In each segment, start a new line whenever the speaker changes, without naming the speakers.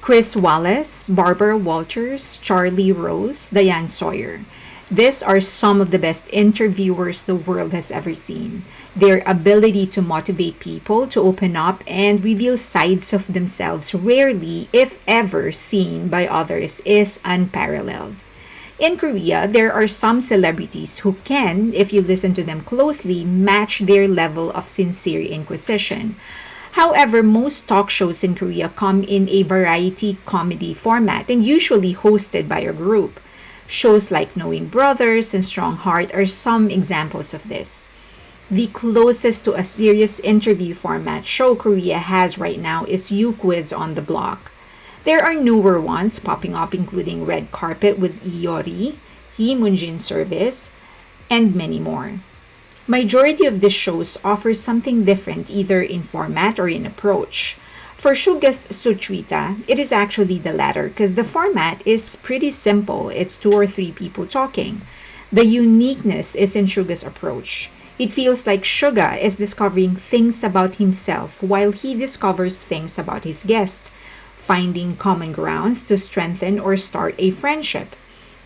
Chris Wallace, Barbara Walters, Charlie Rose, Diane Sawyer. These are some of the best interviewers the world has ever seen. Their ability to motivate people to open up and reveal sides of themselves rarely, if ever, seen by others is unparalleled. In Korea, there are some celebrities who can, if you listen to them closely, match their level of sincere inquisition. However, most talk shows in Korea come in a variety comedy format and usually hosted by a group. Shows like Knowing Brothers and Strong Heart are some examples of this. The closest to a serious interview format show Korea has right now is You Quiz on the Block. There are newer ones popping up, including Red Carpet with Iori, Hee Moon-jin Service, and many more. Majority of these shows offer something different either in format or in approach. For Suga's Suchwita, it is actually the latter because the format is pretty simple. It's two or three people talking. The uniqueness is in Suga's approach. It feels like Suga is discovering things about himself while he discovers things about his guest, finding common grounds to strengthen or start a friendship.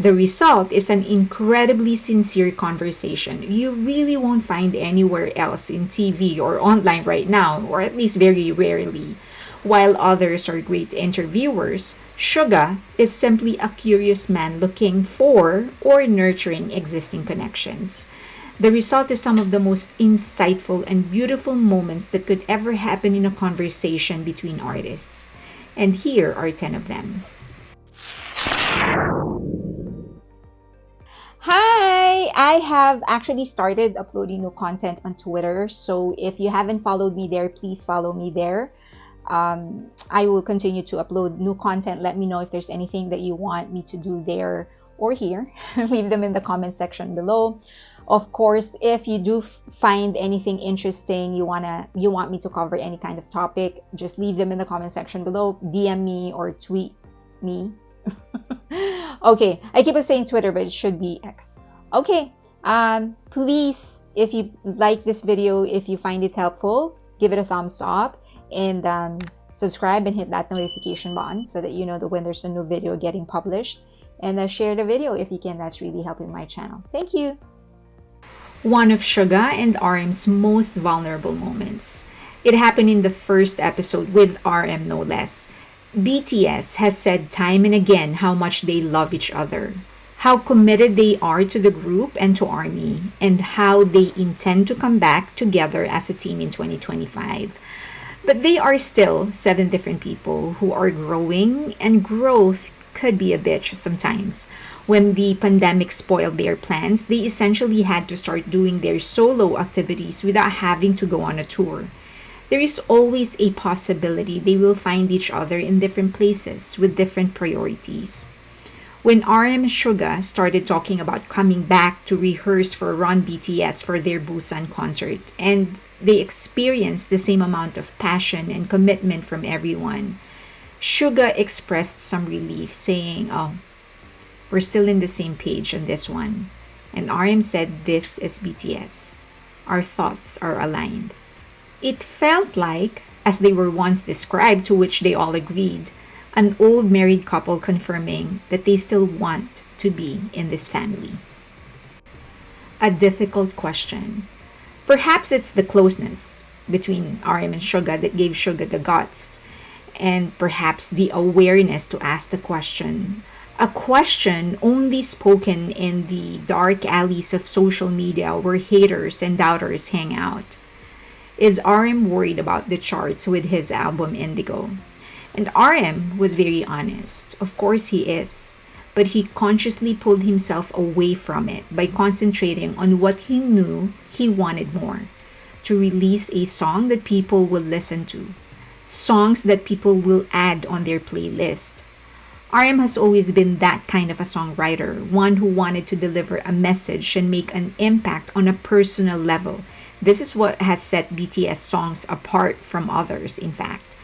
The result is an incredibly sincere conversation you really won't find anywhere else in TV or online right now, or at least very rarely. While others are great interviewers, Suga is simply a curious man looking for or nurturing existing connections. The result is some of the most insightful and beautiful moments that could ever happen in a conversation between artists. And here are 10 of them. Hi! I have actually started uploading new content on Twitter, so if you haven't followed me there, please follow me there. I will continue to upload new content. Let me know if there's anything that you want me to do there or here. Leave them in the comment section below. Of course, if you do find anything interesting, you want me to cover any kind of topic, just leave them in the comment section below. DM me or tweet me. Okay, I keep on saying Twitter, but it should be X. Okay, please, if you like this video, if you find it helpful, give it a thumbs up and subscribe and hit that notification button so that you know that when there's a new video getting published. And share the video if you can. That's really helping my channel. Thank you. One of Suga and RM's most vulnerable moments. It happened in the first episode with RM no less. BTS has said time and again how much they love each other, how committed they are to the group and to ARMY, and how they intend to come back together as a team in 2025. But they are still 7 different people who are growing, and growth could be a bitch sometimes. When the pandemic spoiled their plans, they essentially had to start doing their solo activities without having to go on a tour. There is always a possibility they will find each other in different places with different priorities. When RM and Suga started talking about coming back to rehearse for Run BTS for their Busan concert, and they experienced the same amount of passion and commitment from everyone, Suga expressed some relief, saying, "Oh, we're still in the same page on this one." And RM said, "This is BTS. Our thoughts are aligned." It felt like, as they were once described, to which they all agreed, an old married couple confirming that they still want to be in this family. A difficult question. Perhaps it's the closeness between RM and Suga that gave Suga the guts, and perhaps the awareness to ask the question. A question only spoken in the dark alleys of social media where haters and doubters hang out. Is RM worried about the charts with his album Indigo? And RM was very honest. Of course he is. But he consciously pulled himself away from it by concentrating on what he knew he wanted more. To release a song that people will listen to. Songs that people will add on their playlist. RM has always been that kind of a songwriter, one who wanted to deliver a message and make an impact on a personal level. This is what has set BTS songs apart from others, in fact.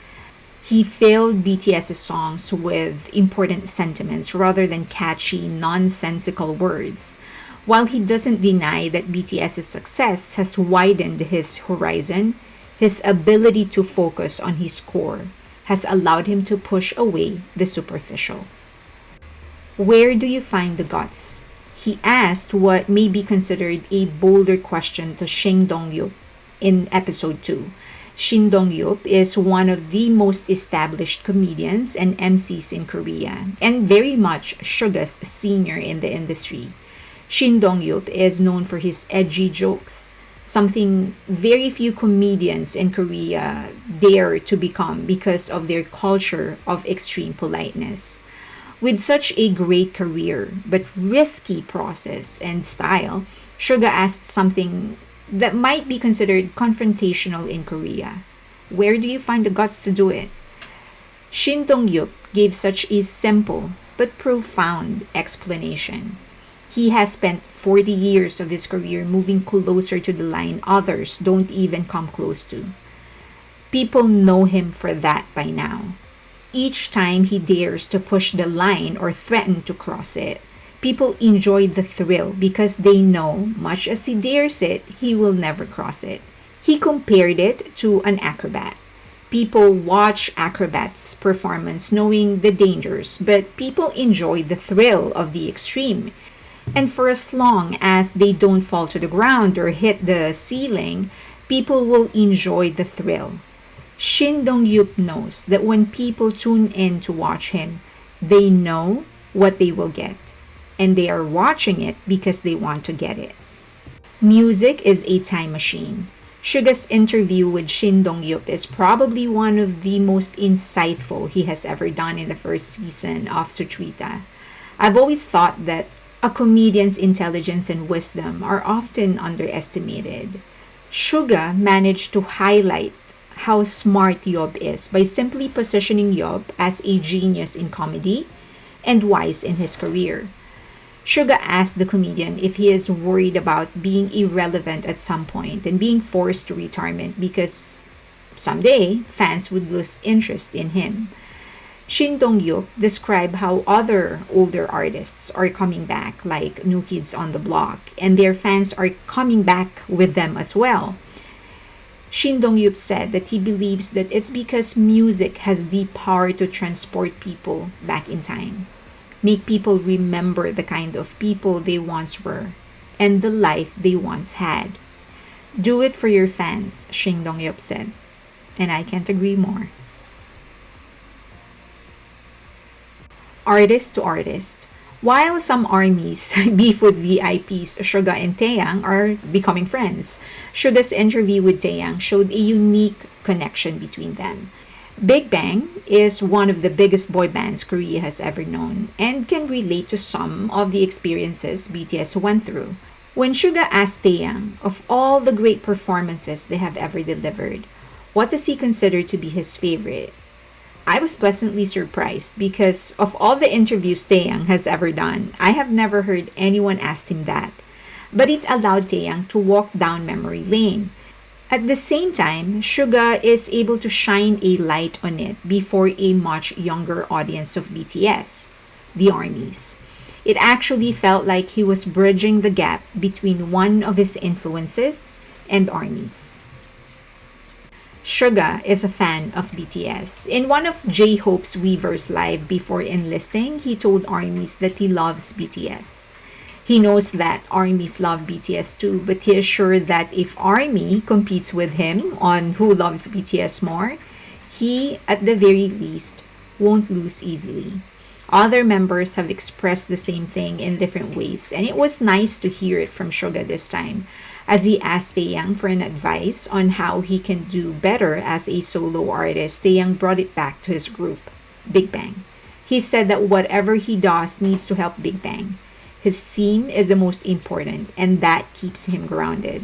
He filled BTS's songs with important sentiments rather than catchy, nonsensical words. While he doesn't deny that BTS's success has widened his horizon, his ability to focus on his core, has allowed him to push away the superficial. Where do you find the guts? He asked what may be considered a bolder question to Shin Dong-yup in episode 2. Shin Dong-yup is one of the most established comedians and MCs in Korea, and very much Suga's senior in the industry. Shin Dong-yup is known for his edgy jokes, something very few comedians in Korea dare to become because of their culture of extreme politeness. With such a great career but risky process and style, Suga asked something that might be considered confrontational in Korea. Where do you find the guts to do it? Shin Dong-yup gave such a simple but profound explanation. He has spent 40 years of his career moving closer to the line others don't even come close to. People know him for that by now. Each time he dares to push the line or threaten to cross it, people enjoy the thrill because they know, much as he dares it, he will never cross it. He compared it to an acrobat. People watch acrobats' performance knowing the dangers, but people enjoy the thrill of the extreme. And for as long as they don't fall to the ground or hit the ceiling, people will enjoy the thrill. Shin Dong-yup knows that when people tune in to watch him, they know what they will get, and they are watching it because they want to get it. Music is a time machine. Suga's interview with Shin Dong-yup is probably one of the most insightful he has ever done in the first season of Suchwita. I've always thought that a comedian's intelligence and wisdom are often underestimated. Suga managed to highlight how smart Yob is by simply positioning Yob as a genius in comedy and wise in his career. Suga asked the comedian if he is worried about being irrelevant at some point and being forced to retirement because someday fans would lose interest in him. Shin Dong-yup described how other older artists are coming back, like New Kids on the Block, and their fans are coming back with them as well. Shin Dong-yup said that he believes that it's because music has the power to transport people back in time, make people remember the kind of people they once were and the life they once had. Do it for your fans, Shin Dong-yup said, and I can't agree more. Artist to artist. While some armies beef with VIPs, Suga and Taeyang are becoming friends. Suga's interview with Taeyang showed a unique connection between them. Big Bang is one of the biggest boy bands Korea has ever known and can relate to some of the experiences BTS went through. When Suga asked Taeyang of all the great performances they have ever delivered, what does he consider to be his favorite? I was pleasantly surprised because of all the interviews Taeyang has ever done, I have never heard anyone ask him that. But it allowed Taeyang to walk down memory lane. At the same time, Suga is able to shine a light on it before a much younger audience of BTS, the ARMYs. It actually felt like he was bridging the gap between one of his influences and ARMYs. Suga is a fan of BTS. In one of J-Hope's Weverse live before enlisting, he told ARMYs that he loves BTS. He knows that ARMYs love BTS too, but he is sure that if ARMY competes with him on who loves BTS more, he, at the very least, won't lose easily. Other members have expressed the same thing in different ways, and it was nice to hear it from Suga this time. As he asked Taeyang for an advice on how he can do better as a solo artist, Taeyang brought it back to his group, Big Bang. He said that whatever he does needs to help Big Bang. His team is the most important, and that keeps him grounded.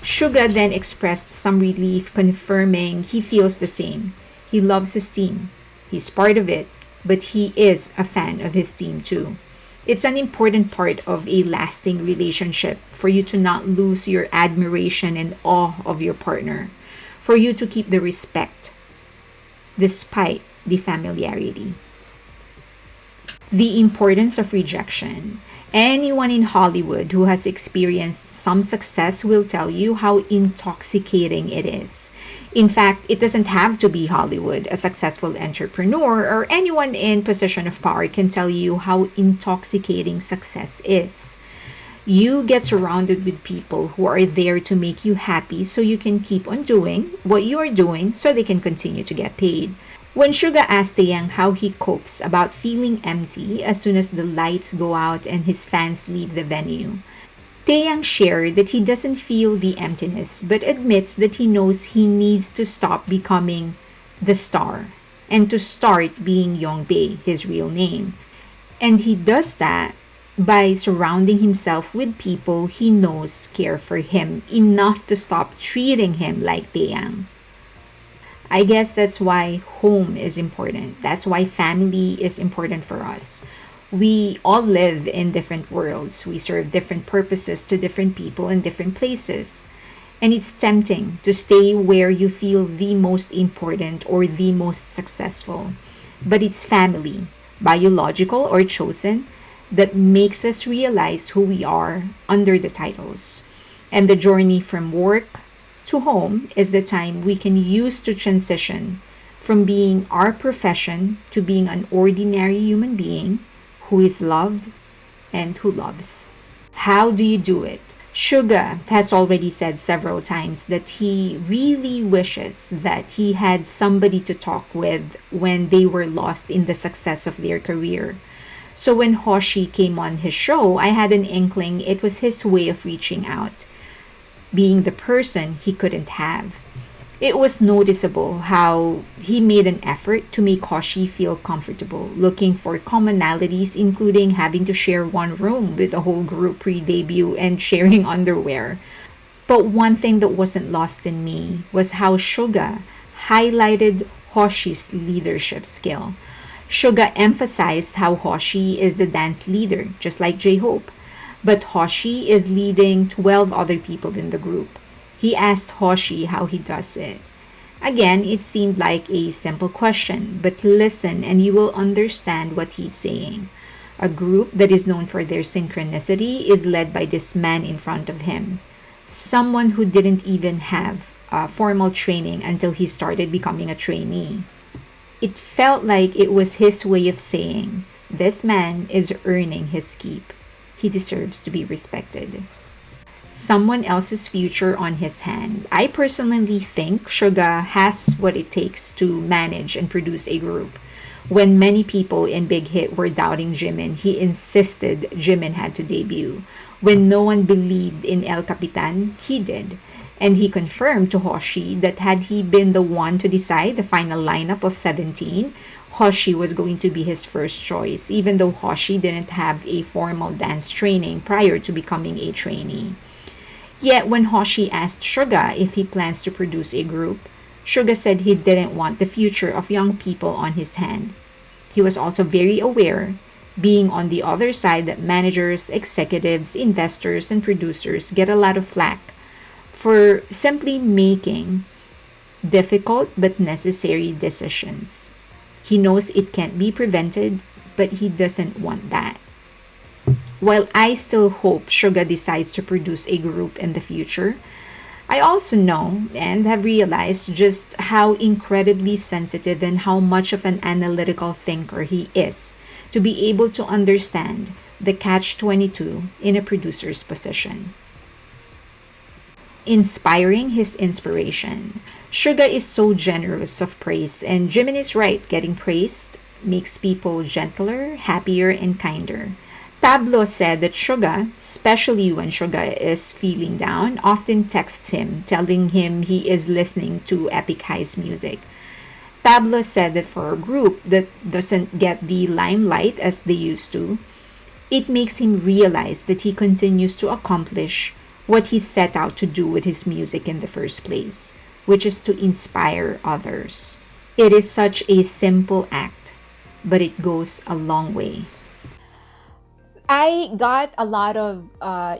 Suga then expressed some relief, confirming he feels the same. He loves his team. He's part of it, but he is a fan of his team too. It's an important part of a lasting relationship for you to not lose your admiration and awe of your partner, for you to keep the respect despite the familiarity.
The importance of rejection. Anyone in Hollywood who has experienced some success will tell you how intoxicating it is. In fact, it doesn't have to be Hollywood. A successful entrepreneur or anyone in position of power can tell you how intoxicating success is. You get surrounded with people who are there to make you happy so you can keep on doing what you are doing so they can continue to get paid. When Suga asked Taeyang how he copes about feeling empty as soon as the lights go out and his fans leave the venue, Taeyang shared that he doesn't feel the emptiness but admits that he knows he needs to stop becoming the star and to start being Yongbei, his real name. And he does that by surrounding himself with people he knows care for him enough to stop treating him like Taeyang. I guess that's why home is important. That's why family is important for us. We all live in different worlds. We serve different purposes to different people in different places. And it's tempting to stay where you feel the most important or the most successful. But it's family, biological or chosen, that makes us realize who we are under the titles. And the journey from work to home is the time we can use to transition from being our profession to being an ordinary human being who is loved and who loves. How do you do it? Suga has already said several times that he really wishes that he had somebody to talk with when they were lost in the success of their career. So when Hoshi came on his show, I had an inkling it was his way of reaching out, being the person he couldn't have. It was noticeable how he made an effort to make Hoshi feel comfortable, looking for commonalities, including having to share one room with the whole group pre debut and sharing underwear. But one thing that wasn't lost in me was how Suga highlighted Hoshi's leadership skill. Suga emphasized how Hoshi is the dance leader, just like J Hope, but Hoshi is leading 12 other people in the group. He asked Hoshi how he does it. Again, it seemed like a simple question, but listen and you will understand what he's saying. A group that is known for their synchronicity is led by this man in front of him, someone who didn't even have formal training until he started becoming a trainee. It felt like it was his way of saying, this man is earning his keep. He deserves to be respected. Someone else's future on his hand. I personally think Suga has what it takes to manage and produce a group. When many people in Big Hit were doubting Jimin, he insisted Jimin had to debut. When no one believed in El Capitan, he did. And he confirmed to Hoshi that had he been the one to decide the final lineup of 17, Hoshi was going to be his first choice, even though Hoshi didn't have a formal dance training prior to becoming a trainee. Yet when Hoshi asked Suga if he plans to produce a group, Suga said he didn't want the future of young people on his hand. He was also very aware, being on the other side, that managers, executives, investors, and producers get a lot of flack for simply making difficult but necessary decisions. He knows it can't be prevented, but he doesn't want that. While I still hope Suga decides to produce a group in the future, I also know and have realized just how incredibly sensitive and how much of an analytical thinker he is to be able to understand the catch-22 in a producer's position. Inspiring his inspiration. Suga is so generous of praise, and Jimin is right, getting praised makes people gentler, happier, and kinder. Tablo said that Suga, especially when Suga is feeling down, often texts him, telling him he is listening to Epic High's music. Tablo said that for a group that doesn't get the limelight as they used to, it makes him realize that he continues to accomplish what he set out to do with his music in the first place, which is to inspire others. It is such a simple act, but it goes a long way.
I got a lot of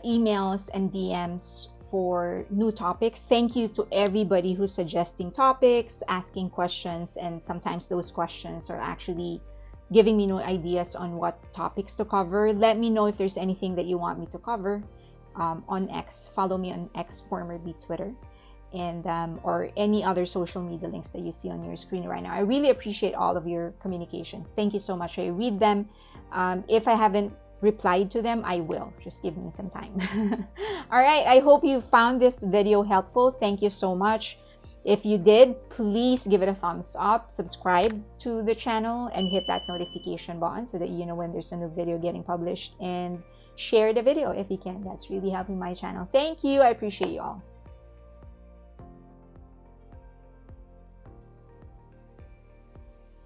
emails and DMs for new topics. Thank you to everybody who's suggesting topics, asking questions, and sometimes those questions are actually giving me new ideas on what topics to cover. Let me know if there's anything that you want me to cover on X. Follow me on X, formerly Twitter, and or any other social media links that you see on your screen right now. I really appreciate all of your communications. Thank you so much. I read them. If I haven't replied to them, I will. Just give me some time. All right, I hope you found this video helpful. Thank you so much. If you did, please give it a thumbs up, subscribe to the channel, and hit that notification button so that you know when there's a new video getting published, and share the video if you can. That's really helping my channel. Thank you. I appreciate you all.